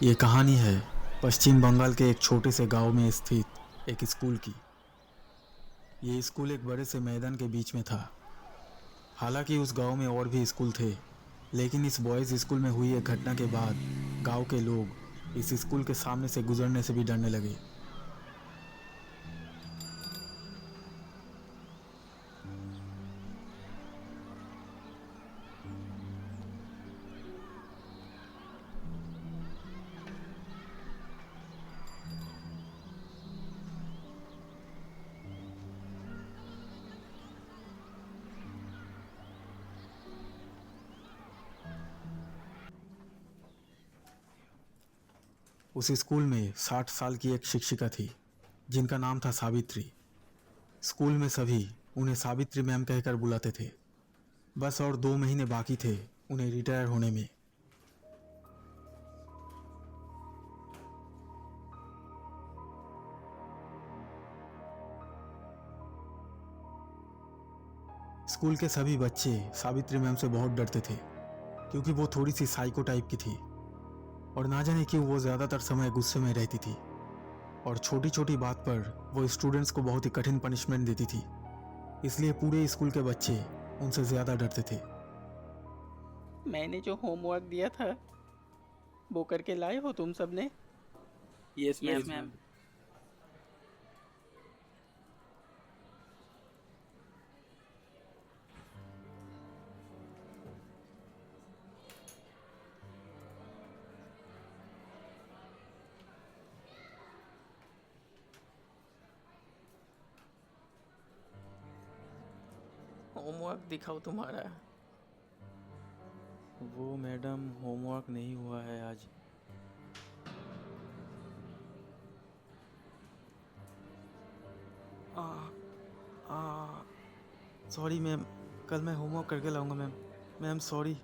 ये कहानी है पश्चिम बंगाल के एक छोटे से गांव में स्थित एक स्कूल की। ये स्कूल एक बड़े से मैदान के बीच में था। हालांकि उस गांव में और भी स्कूल थे, लेकिन इस बॉयज स्कूल में हुई एक घटना के बाद गांव के लोग इस स्कूल के सामने से गुजरने से भी डरने लगे। उस स्कूल में 60 साल की एक शिक्षिका थी जिनका नाम था सावित्री। स्कूल में सभी उन्हें सावित्री मैम कहकर बुलाते थे। बस और 2 महीने बाकी थे उन्हें रिटायर होने में। स्कूल के सभी बच्चे सावित्री मैम से बहुत डरते थे क्योंकि वो थोड़ी सी साइको टाइप की थी और ना जाने क्यों वो ज़्यादातर समय गुस्से में रहती थी और छोटी छोटी बात पर वो स्टूडेंट्स को बहुत ही कठिन पनिशमेंट देती थी। इसलिए पूरे स्कूल के बच्चे उनसे ज़्यादा डरते थे। मैंने जो होमवर्क दिया था वो करके लाए हो तुम सबने? Yes ma'am. होमवर्क दिखाओ तुम्हारा। वो मैडम होमवर्क नहीं हुआ है आज। सॉरी मैम, कल मैं होमवर्क करके लाऊंगा मैम। Ma'am sorry.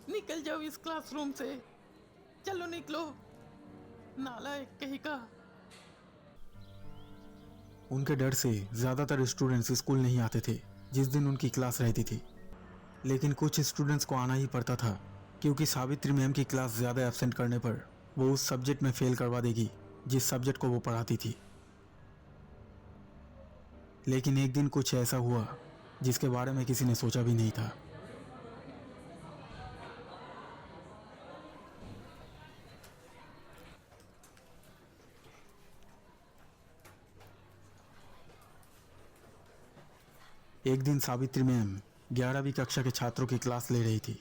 निकल जाओ इस क्लासरूम से, चलो निकलो, नालायक कहीं का। उनके डर से ज़्यादातर स्टूडेंट्स स्कूल नहीं आते थे जिस दिन उनकी क्लास रहती थी। लेकिन कुछ स्टूडेंट्स को आना ही पड़ता था क्योंकि सावित्री मैम की क्लास ज़्यादा एब्सेंट करने पर वो उस सब्जेक्ट में फेल करवा देगी जिस सब्जेक्ट को वो पढ़ाती थी। लेकिन एक दिन कुछ ऐसा हुआ जिसके बारे में किसी ने सोचा भी नहीं था। एक दिन सावित्री मैम 11वीं कक्षा के छात्रों की क्लास ले रही थी।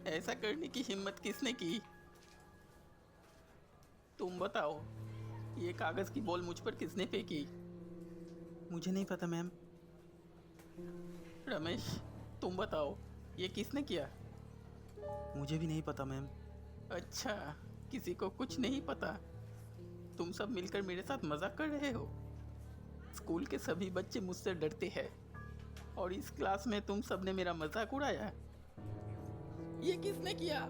ऐसा करने की हिम्मत किसने की? तुम बताओ, ये कागज की बॉल मुझ पर किसने फेंकी? मुझे नहीं पता मैम। रमेश, तुम बताओ, ये किसने किया? मुझे भी नहीं पता मैम। अच्छा, किसी को कुछ नहीं पता। तुम सब मिलकर मेरे साथ मजाक कर रहे हो। स्कूल के सभी बच्चे मुझसे डरते हैं और इस क्लास में तुम सबने मेरा मजाक उड़ाया। ये किसने किया?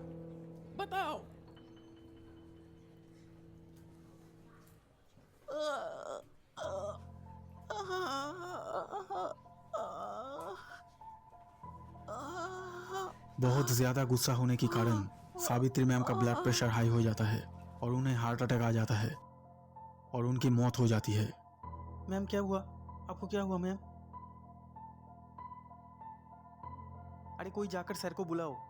बताओ। बहुत ज़्यादा गुस्सा होने के कारण सावित्री मैम का ब्लड प्रेशर हाई हो जाता है और उन्हें हार्ट अटैक आ जाता है और उनकी मौत हो जाती है। मैम क्या हुआ? आपको क्या हुआ मैम? अरे कोई जाकर सर को बुलाओ।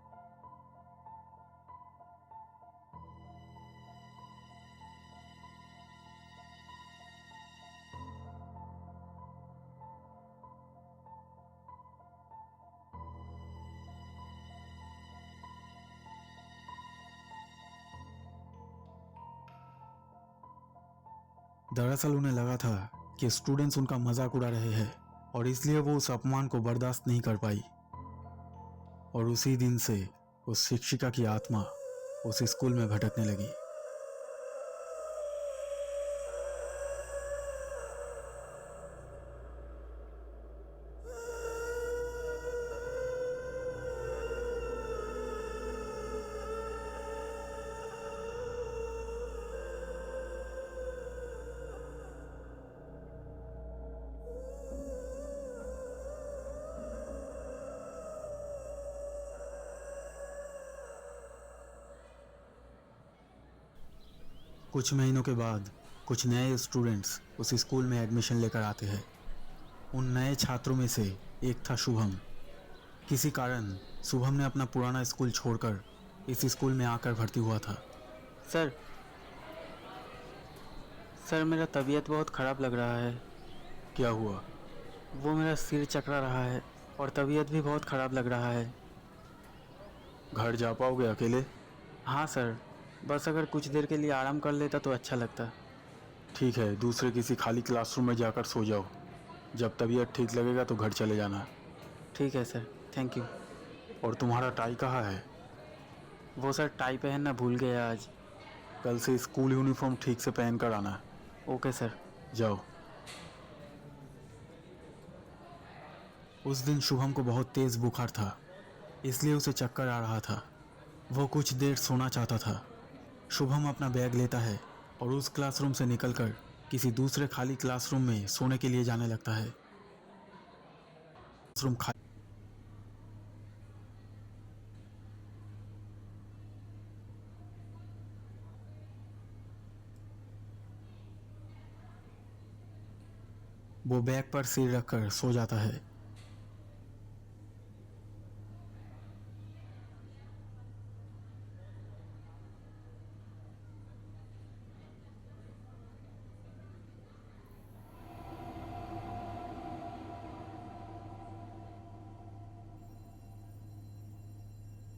दरअसल उन्हें लगा था कि स्टूडेंट्स उनका मजाक उड़ा रहे हैं और इसलिए वो उस अपमान को बर्दाश्त नहीं कर पाई और उसी दिन से उस शिक्षिका की आत्मा उस स्कूल में भटकने लगी। कुछ महीनों के बाद कुछ नए स्टूडेंट्स उस स्कूल में एडमिशन लेकर आते हैं। उन नए छात्रों में से एक था शुभम। किसी कारण शुभम ने अपना पुराना स्कूल छोड़कर इस स्कूल में आकर भर्ती हुआ था। सर सर मेरा तबीयत बहुत ख़राब लग रहा है। क्या हुआ? वो मेरा सिर चकरा रहा है और तबीयत भी बहुत ख़राब लग रहा है। घर जा पाओगे अकेले? हाँ सर, बस अगर कुछ देर के लिए आराम कर लेता तो अच्छा लगता। ठीक है, दूसरे किसी खाली क्लासरूम में जाकर सो जाओ। जब तबीयत ठीक लगेगा तो घर चले जाना। ठीक है सर, थैंक यू। और तुम्हारा टाई कहाँ है? वो सर टाई पहनना भूल गया आज। कल से स्कूल यूनिफॉर्म ठीक से पहन कर आना। Okay sir. जाओ। उस दिन शुभम को बहुत तेज बुखार था, इसलिए उसे चक्कर आ रहा था। वो कुछ देर सोना चाहता था। शुभम अपना बैग लेता है और उस क्लासरूम से निकलकर किसी दूसरे खाली क्लासरूम में सोने के लिए जाने लगता है। क्लासरूम खाली। वो बैग पर सिर रखकर सो जाता है।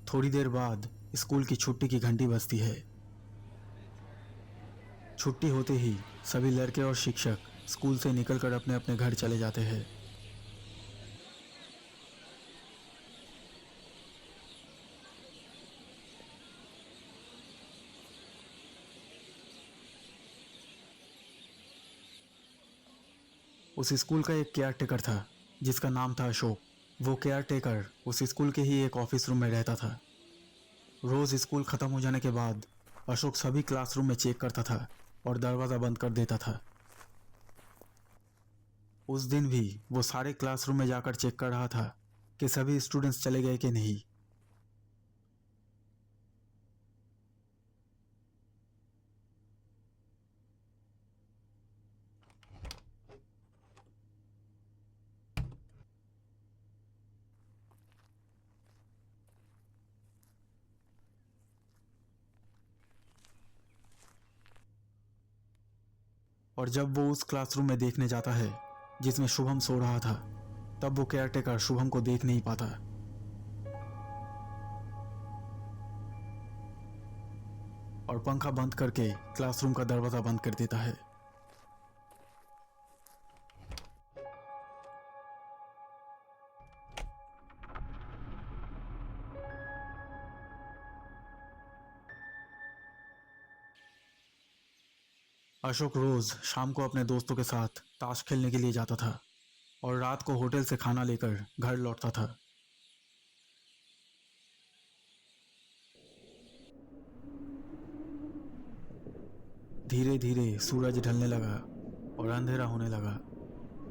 थोड़ी देर बाद स्कूल की छुट्टी की घंटी बजती है। छुट्टी होते ही सभी लड़के और शिक्षक स्कूल से निकलकर अपने अपने घर चले जाते हैं। उस स्कूल का एक केयर टेकर था जिसका नाम था अशोक। वो केयर टेकर उस स्कूल के ही एक ऑफिस रूम में रहता था। रोज स्कूल खत्म हो जाने के बाद अशोक सभी क्लासरूम में चेक करता था और दरवाज़ा बंद कर देता था। उस दिन भी वो सारे क्लासरूम में जाकर चेक कर रहा था कि सभी स्टूडेंट्स चले गए कि नहीं। और जब वो उस क्लासरूम में देखने जाता है जिसमें शुभम सो रहा था, तब वो केयरटेकर शुभम को देख नहीं पाता। और पंखा बंद करके क्लासरूम का दरवाजा बंद कर देता है। अशोक रोज शाम को अपने दोस्तों के साथ ताश खेलने के लिए जाता था और रात को होटल से खाना लेकर घर लौटता था। धीरे धीरे सूरज ढलने लगा और अंधेरा होने लगा।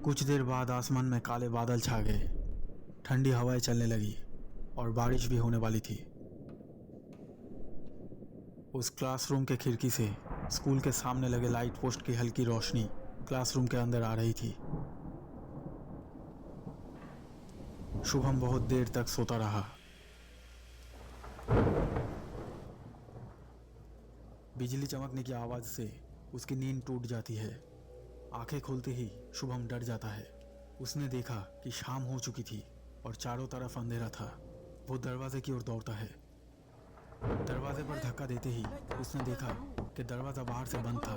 कुछ देर बाद आसमान में काले बादल छा गए, ठंडी हवाएं चलने लगी और बारिश भी होने वाली थी। उस क्लासरूम के खिड़की से स्कूल के सामने लगे लाइट पोस्ट की हल्की रोशनी क्लासरूम के अंदर आ रही थी। शुभम बहुत देर तक सोता रहा। बिजली चमकने की आवाज से उसकी नींद टूट जाती है। आंखें खोलते ही शुभम डर जाता है। उसने देखा कि शाम हो चुकी थी और चारों तरफ अंधेरा था। वो दरवाजे की ओर दौड़ता है। दरवाजे पर धक्का देते ही उसने देखा कि दरवाजा बाहर से बंद था।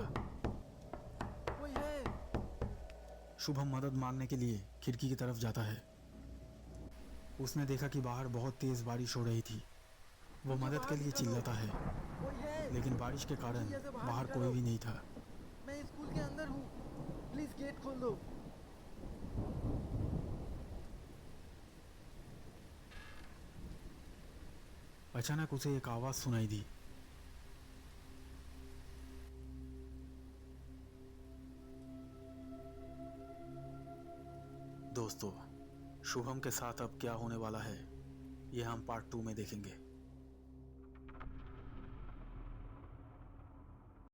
शुभम मदद मांगने के लिए खिड़की की तरफ जाता है। उसने देखा कि बाहर बहुत तेज बारिश हो रही थी। वो मदद के लिए चिल्लाता है, लेकिन बारिश के कारण बाहर कोई भी नहीं था। मैं स्कूल के अंदर हूँ, प्लीज गेट खोल दो। अचानक उसे एक आवाज सुनाई दी। दोस्तों, शुभम के साथ अब क्या होने वाला है, ये हम पार्ट 2 में देखेंगे।